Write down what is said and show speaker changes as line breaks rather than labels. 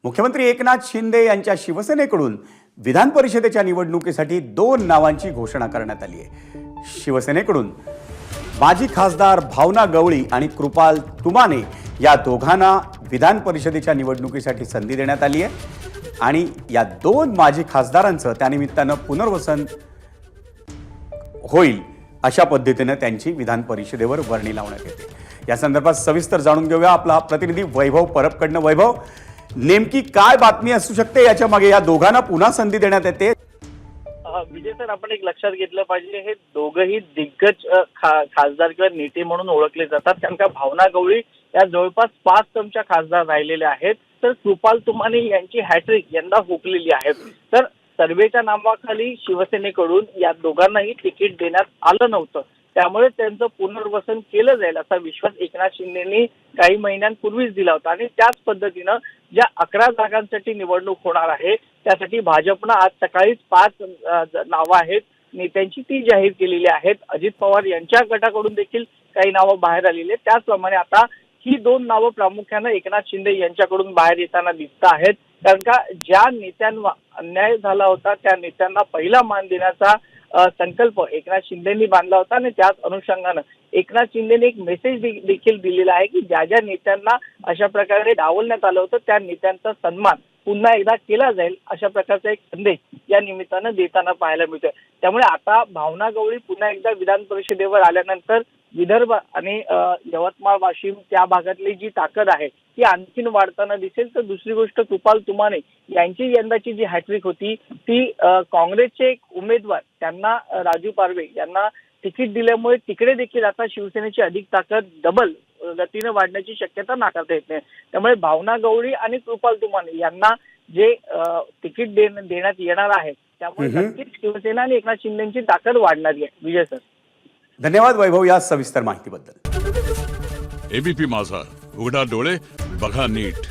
मुख्यमंत्री एकनाथ शिंदे यांच्या शिवसेनेकडून विधान परिषदेच्या निवडणुकीसाठी 2 नावांची घोषणा करण्यात आली आहे। शिवसेनेकडून माजी खासदार भावना गवळी आणि कृपाल तुमाने या दोघांना विधान परिषदेच्या निवडणुकीसाठी संधी देण्यात आली आहे आणि या 2 माजी खासदारांचं त्यानिमित्तानं पुनर्वसन होईल अशा पद्धतीने त्यांची विधान परिषदेवर वर्णी लावण्यात येते। या संदर्भात सविस्तर जाणून घेऊया आपला प्रतिनिधी वैभव परबकडनं। वैभव, नेमकी काय बातमी असू शकते याच्या मागे? या दोघांना पुन्हा संधी देण्यात येते?
विजय सर, आपण एक लक्षात घेतलं पाहिजे, हे दोघंही दिग्गज खासदार किंवा नेते म्हणून ओळखले जातात। कारण का भावना गवळी या जवळपास 5 टर्मच्या खासदार राहिलेले आहेत, तर कृपाल तुमाने यांची हॅट्रिक यंदा हुकलेली आहे। तर सर्वेच्या नावाखाली शिवसेनेकडून या दोघांनाही तिकीट देण्यात आलं नव्हतं, त्यामुळे त्यांचं पुनर्वसन केलं जाईल असा विश्वास एकनाथ शिंदेंनी काही महिन्यांपूर्वीच दिला होता। आणि त्याच पद्धतीनं ज्या 11 जागांसाठी निवडणूक होणार आहे त्यासाठी भाजपनं आज सकाळीच 5 नावं आहेत नेत्यांची ती जाहीर केलेली आहेत। अजित पवार यांच्या गटाकडून देखील काही नावं बाहेर आलेली आहेत। त्याचप्रमाणे आता ही 2 नावं प्रामुख्यानं एकनाथ शिंदे यांच्याकडून बाहेर येताना दिसत आहेत। कारण का ज्या नेत्यांना अन्याय झाला होता त्या नेत्यांना पहिला मान देण्याचा संकल्प एकनाथ शिंदेंनी बांधला होता आणि त्याच अनुषंगानं एकनाथ शिंदेने एक मेसेज देखील दिलेला आहे की ज्या ज्या नेत्यांना अशा प्रकारे डावलण्यात आलं होतं त्या नेत्यांचा सन्मान पुन्हा एकदा केला जाईल अशा प्रकारचा एक संदेश या निमित्तानं देताना पाहायला मिळतोय। त्यामुळे आता भावना गवळी पुन्हा एकदा विधान परिषदेवर आल्यानंतर विदर्भ आणि यवतमाळ वाशिम त्या भागातली जी ताकद आहे ती आणखीन वाढताना दिसेल। तर दुसरी गोष्ट, कृपाल तुमाने यांची यंदाची जी हॅट्रिक होती ती काँग्रेसचे एक उमेदवार त्यांना राजू पारवे यांना तिकीट दिल्यामुळे तिकडे देखील आता शिवसेनेची अधिक ताकद डबल गतीने वाढण्याची शक्यता नाकारता येत नाही। त्यामुळे भावना गवळी आणि कृपाल तुमाने यांना जे तिकीट देण्यात येणार आहे त्यामुळे नक्कीच शिवसेना आणि एकनाथ शिंदेची ताकद वाढणारी आहे। विजय सर,
धन्यवाद वैभव या सविस्तर माहितीबद्दल।
एबीपी माझा, उघडा डोळे बघा नीट।